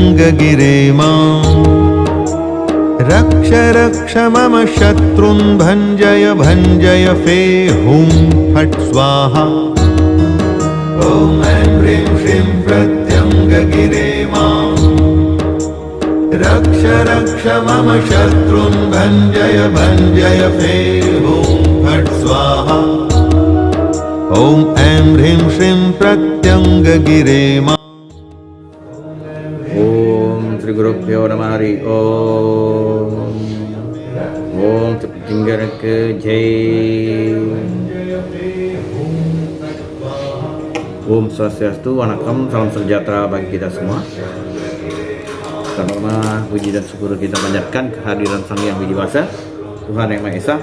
प्रत्यङ्गगिरे माम् रक्ष रक्ष मम शत्रुन् भञ्जय फे हुं फट् स्वाहा ॐ ऐं ह्रीं श्रीं प्रत्यङ्गगिरे माम् रक्ष रक्ष मम शत्रुन् भञ्जय फे हुं फट् स्वाहा ॐ ऐं ह्रीं श्रीं प्रत्यङ्गगिरे माम् Sri Gurubhyo Namah Hari Om. Om Tinggarake Jai. Om Swastiastu, Wanakam, salam sejahtera bagi kita semua. Pertama, puji dan syukur kita panjatkan kehadiran Sang Hyang Widiwasa, Tuhan Yang Maha Esa.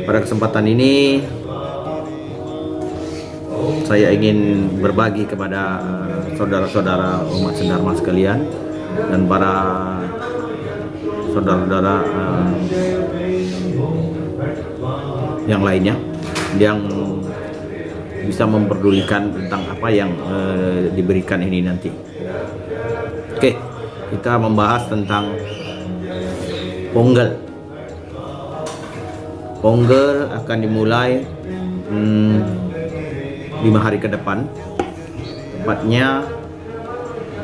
Pada kesempatan ini saya ingin berbagi kepada saudara-saudara umat sedharma sekalian dan para saudara-saudara yang lainnya yang bisa memperdulikan tentang apa yang diberikan ini nanti. Oke, kita membahas tentang Ponggel. Ponggel akan dimulai 5 hari ke depan, tepatnya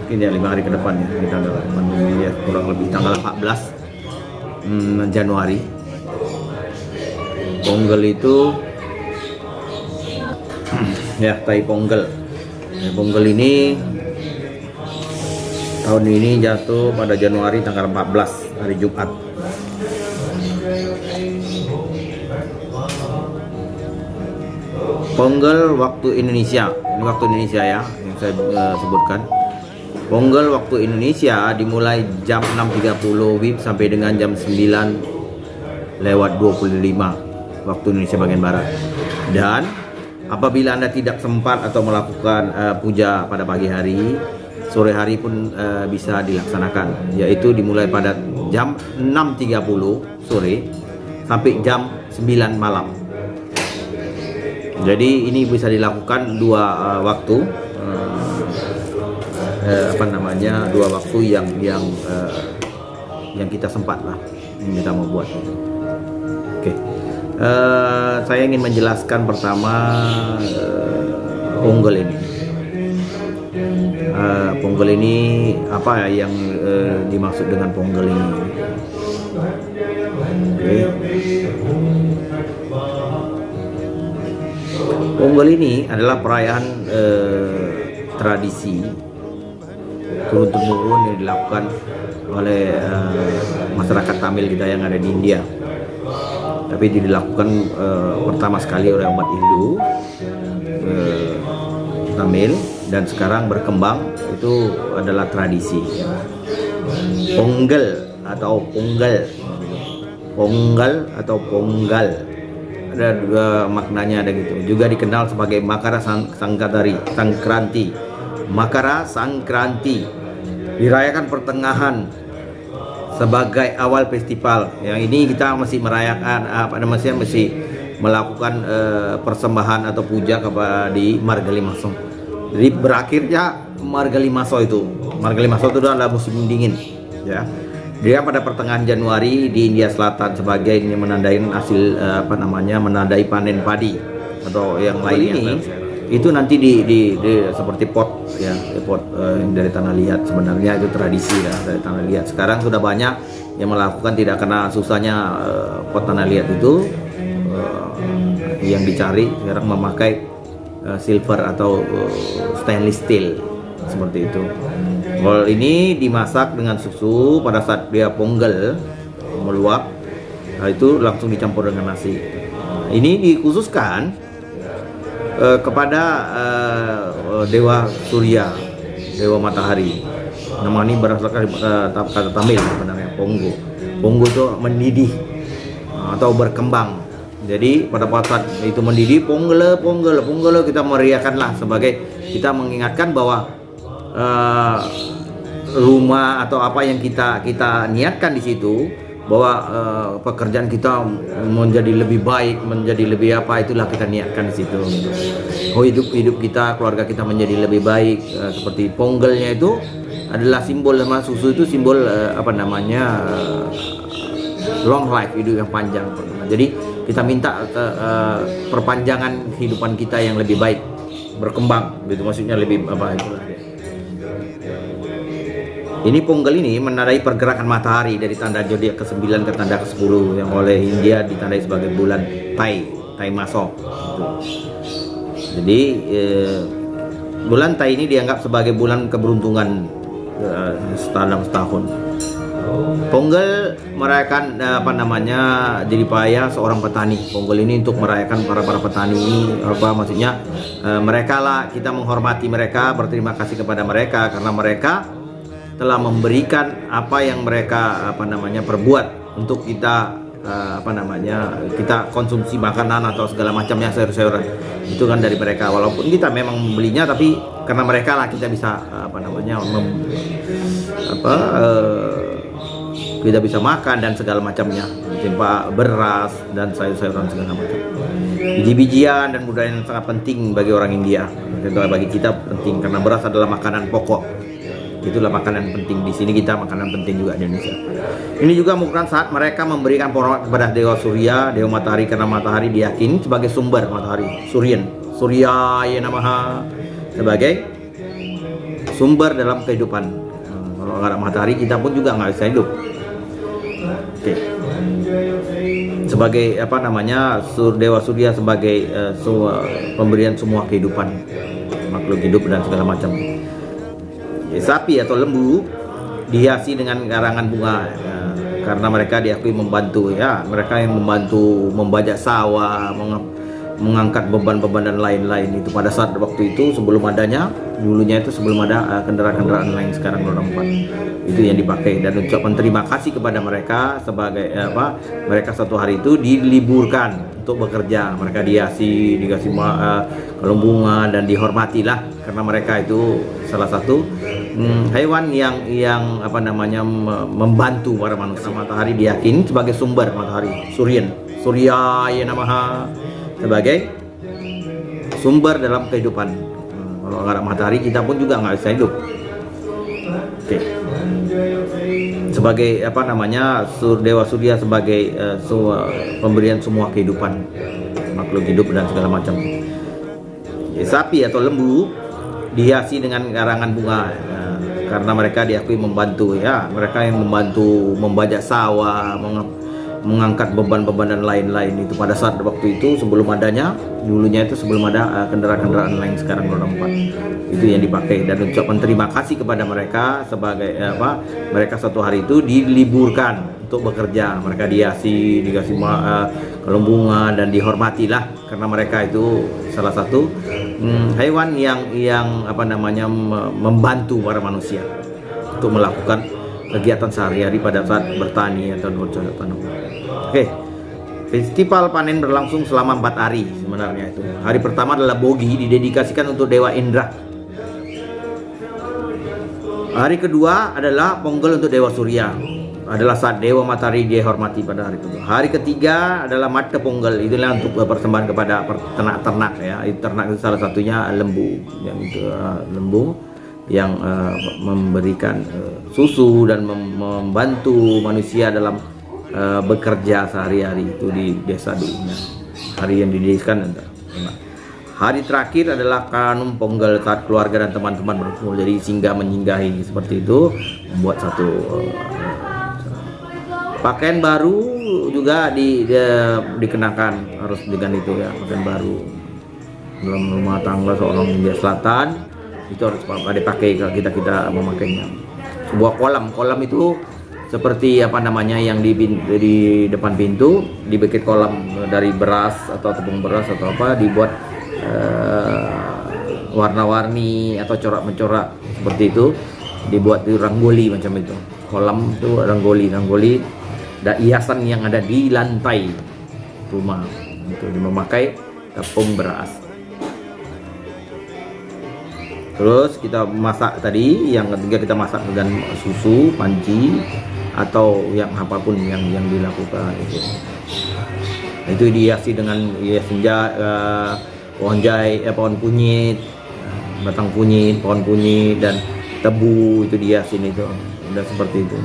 mungkin ya 5 hari ke depan ya, di tanggal 8 ya, kurang lebih tanggal 14 Januari. Ponggel itu ya Tai Ponggel. Ponggel ini tahun ini jatuh pada Januari tanggal 14 hari Jumat. Ponggel waktu Indonesia, ini waktu Indonesia ya yang saya sebutkan. Ponggel waktu Indonesia dimulai jam 6.30 WIB sampai dengan jam 9.25 waktu Indonesia bagian barat. Dan apabila Anda tidak sempat atau melakukan puja pada pagi hari, sore hari pun bisa dilaksanakan, yaitu dimulai pada jam 6.30 sore sampai jam 9 malam. Jadi ini bisa dilakukan dua waktu, dua waktu yang kita sempat lah, yang kita mau buat. Oke, saya ingin menjelaskan pertama Ponggel ini. Ponggel ini apa yang dimaksud dengan Ponggel ini? Oke. Ponggel ini adalah perayaan tradisi turun-temurun yang dilakukan oleh masyarakat Tamil kita yang ada di India. Tapi dilakukan pertama sekali oleh umat Hindu Tamil dan sekarang berkembang, itu adalah tradisi. Ponggel atau Ponggal, Ponggal atau Ponggal, ada dua maknanya, ada gitu. Juga dikenal sebagai Makara Sangkranti. Makara Sangkranti dirayakan pertengahan sebagai awal festival. Yang ini kita masih merayakan masih melakukan persembahan atau puja kepada di Margalimaso. Jadi berakhirnya Margalimaso itu adalah musim dingin, ya. Dia pada pertengahan Januari di India Selatan sebagai menandai hasil menandai panen padi atau yang lain ini. Itu nanti di seperti pot ya, pot dari tanah liat. Sebenarnya itu tradisi ya, dari tanah liat. Sekarang sudah banyak yang melakukan, tidak kena susahnya pot tanah liat itu. Yang dicari sekarang memakai silver atau stainless steel seperti itu. Kalau ini dimasak dengan susu, pada saat dia Ponggel meluap, itu langsung dicampur dengan nasi. Ini dikhususkan kepada Dewa Surya, Dewa Matahari. Nama ini berdasarkan kata Tamil sebenarnya, Ponggo. Ponggo itu mendidih atau berkembang. Jadi pada saat itu mendidih, Ponggel kita meriahkanlah, sebagai kita mengingatkan bahwa rumah atau apa yang kita niatkan di situ, bahwa pekerjaan kita menjadi lebih baik, menjadi lebih apa, itulah kita niatkan di situ. Oh, hidup kita, keluarga kita menjadi lebih baik. Seperti Ponggelnya itu adalah simbol, sama susu itu simbol long life, hidup yang panjang. Jadi kita minta perpanjangan kehidupan kita yang lebih baik, berkembang, gitu maksudnya, lebih apa itulah. Ini Pongal ini menandai pergerakan matahari dari tanda zodiak ke-9 ke tanda ke-10 yang oleh India ditandai sebagai bulan Tai Masok. Gitu. Jadi bulan Tai ini dianggap sebagai bulan keberuntungan dalam setahun. Pongal merayakan jeripaya seorang petani. Pongal ini untuk merayakan para petani ini, maksudnya mereka lah, kita menghormati mereka, berterima kasih kepada mereka karena mereka telah memberikan apa yang mereka perbuat untuk kita kita konsumsi makanan atau segala macamnya, sayur-sayuran itu kan dari mereka. Walaupun kita memang membelinya, tapi karena mereka lah kita bisa kita bisa makan dan segala macamnya, timpa beras dan sayur-sayuran segala macam. Biji-bijian dan budaya yang sangat penting bagi orang India. Tentu bagi kita penting karena beras adalah makanan pokok. Itulah makanan penting di sini, kita makanan penting juga di Indonesia. Ini juga merupakan saat mereka memberikan penghormatan kepada Dewa Surya, Dewa Matahari, karena matahari diyakini sebagai sumber matahari, Suryaya Namaha, sebagai sumber dalam kehidupan. Kalau nggak ada matahari kita pun juga nggak bisa hidup. Oke. Sebagai Dewa Surya sebagai pemberian semua kehidupan, makhluk hidup dan segala macam. Sapi atau lembu dihiasi dengan karangan bunga karena mereka diakui membantu, mereka yang membantu membajak sawah, mengangkat beban-beban dan lain-lain. Itu pada saat waktu itu sebelum ada kendaraan-kendaraan lain sekarang roda 4 itu yang dipakai, dan ucapan terima kasih kepada mereka sebagai mereka satu hari itu diliburkan untuk bekerja, mereka dikasih kalung bunga dan dihormatilah karena mereka itu salah satu hewan yang membantu para manusia. Matahari diyakini sebagai sumber matahari, Suryaya Namaha, sebagai sumber dalam kehidupan. Kalau nggak ada matahari kita pun juga nggak bisa hidup. Oke. Sebagai Dewa Surya sebagai pemberian semua kehidupan, makhluk hidup dan segala macam. Sapi atau lembu dihiasi dengan karangan bunga karena mereka diakui membantu, mereka yang membantu membajak sawah, mengangkat beban-beban dan lain-lain. Itu pada saat waktu itu sebelum ada kendaraan-kendaraan lain sekarang roda 4 itu yang dipakai, dan ucapan terima kasih kepada mereka sebagai mereka satu hari itu diliburkan untuk bekerja, mereka dikasih kalung bunga dan dihormatilah karena mereka itu salah satu hewan yang membantu para manusia untuk melakukan kegiatan sehari-hari pada saat bertani atau bercocok tanam. Oke. Festival panen berlangsung selama 4 hari sebenarnya itu. Hari pertama adalah Bogi, didedikasikan untuk Dewa Indra. Hari kedua adalah Pongal untuk Dewa Surya, adalah saat Dewa Matahari dihormati pada hari kedua. Hari ketiga adalah Mata Pongal, itulah untuk persembahan kepada ternak-ternak, ternak itu salah satunya lembu, yang memberikan susu dan membantu manusia dalam bekerja sehari-hari itu di desa dulunya. Hari yang didirikan. Hari terakhir adalah Kanum Pongal, saat keluarga dan teman-teman berkumpul, jadi singgah menyinggahi seperti itu, membuat satu pakaian baru juga dikenakan, harus dengan itu pakaian baru dalam rumah tangga seorang India Selatan itu harus dipakai kalau kita memakainya. Sebuah kolam itu seperti yang di depan pintu dibikin kolam dari beras atau tepung beras atau dibuat warna-warni atau corak-mencorak seperti itu, dibuat di ranggoli macam itu. Kolam itu ranggoli dan hiasan yang ada di lantai rumah itu memakai tepung beras. Terus kita masak tadi, yang ketiga kita masak dengan susu, panci atau yang apapun yang dilakukan itu. Itu dihiasi dengan pohon kunyit, batang kunyit, pohon kunyit dan tebu itu dia sini tuh udah seperti itu.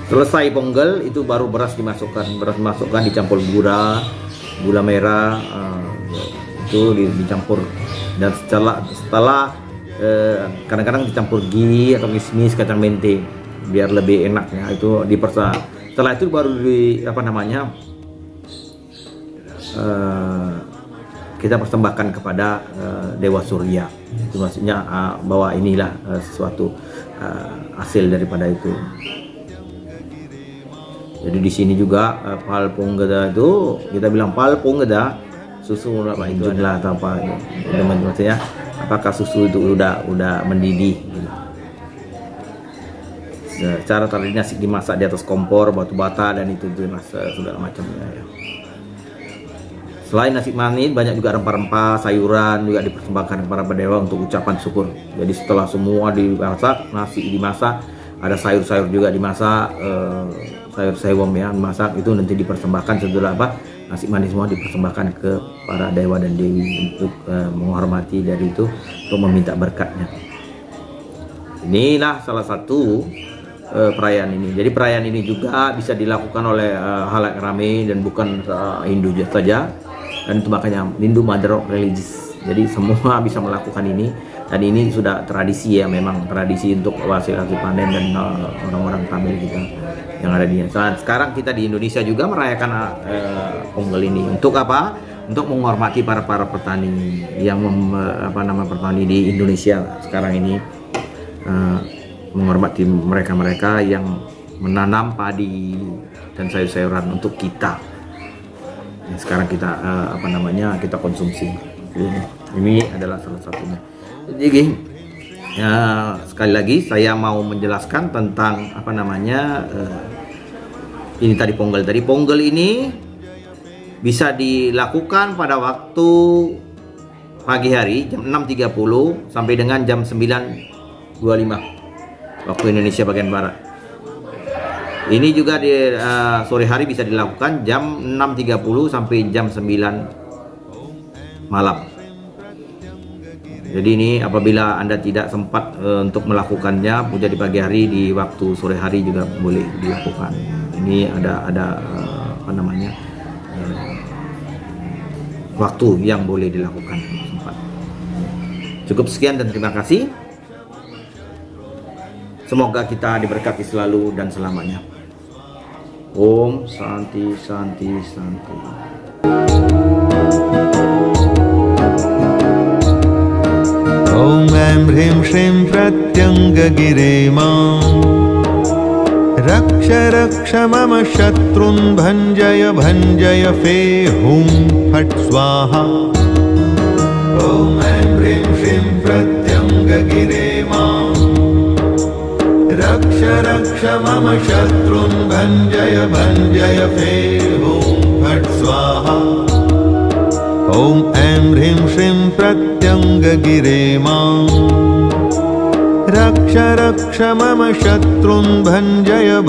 Selesai Ponggel itu baru beras dimasukkan dicampur gula merah, itu dicampur, dan setelah kadang-kadang dicampur ghee atau kismis, kacang mente biar lebih enaknya, itu setelah itu baru kita persembahkan kepada Dewa Surya. Itu maksudnya bahwa inilah sesuatu hasil daripada itu. Jadi di sini juga pal ponggeda itu kita bilang pal ponggeda, susu apa itu adalah atau apa itu. Maksudnya apakah susu itu udah mendidih gitu. Cara tadi nasi dimasak di atas kompor batu bata dan itu segala macamnya ya. Selain nasi manis, banyak juga rempah-rempah, sayuran juga dipersembahkan kepada dewa untuk ucapan syukur. Jadi setelah semua dimasak, nasi dimasak, ada sayur-sayur juga dimasak, sayur sewom ya dimasak, itu nanti dipersembahkan setelah nasi manis semua dipersembahkan ke para dewa dan dewi untuk menghormati dari itu, untuk meminta berkatnya. Inilah salah satu perayaan ini. Jadi perayaan ini juga bisa dilakukan oleh halayak ramai dan bukan Hindu saja. Dan itu makanya Hindu Mother of Religious. Jadi semua bisa melakukan ini, dan ini sudah tradisi ya, memang tradisi untuk hasil panen dan orang-orang Tamil kita yang ada di sana. Sekarang kita di Indonesia juga merayakan Ponggel ini untuk apa? Untuk menghormati para petani yang petani di Indonesia sekarang ini, menghormati mereka yang menanam padi dan sayur-sayuran untuk kita. Sekarang kita kita konsumsi. Ini adalah salah satunya. Jadi sekali lagi saya mau menjelaskan tentang ini tadi Ponggel. Tadi Ponggel ini bisa dilakukan pada waktu pagi hari jam 6.30 sampai dengan jam 9.25 waktu Indonesia bagian barat. Ini juga di sore hari bisa dilakukan jam 6.30 sampai jam 9 malam. Jadi ini apabila Anda tidak sempat untuk melakukannya puja di pagi hari, di waktu sore hari juga boleh dilakukan. Ini ada waktu yang boleh dilakukan sempat. Cukup sekian dan terima kasih. Semoga kita diberkati selalu dan selamanya. Om Santi Santi Santi. Om Aim Hrim Shrim Pratyangagire Mam Raksha Raksha Mama Shatrun Bhanjaya Bhanjaya Fe Hum Phat Swaha. Om Aim Hrim Shrim Pratyangagire Mam Raksha Raksha Mama Shatrun Bhanjaya Bhanjaya Fe Hum Phat Swaha. Om Aim Hrim Shrim Pratyangagire Mam Raksha Raksha Mama Shatrun Bhanjaya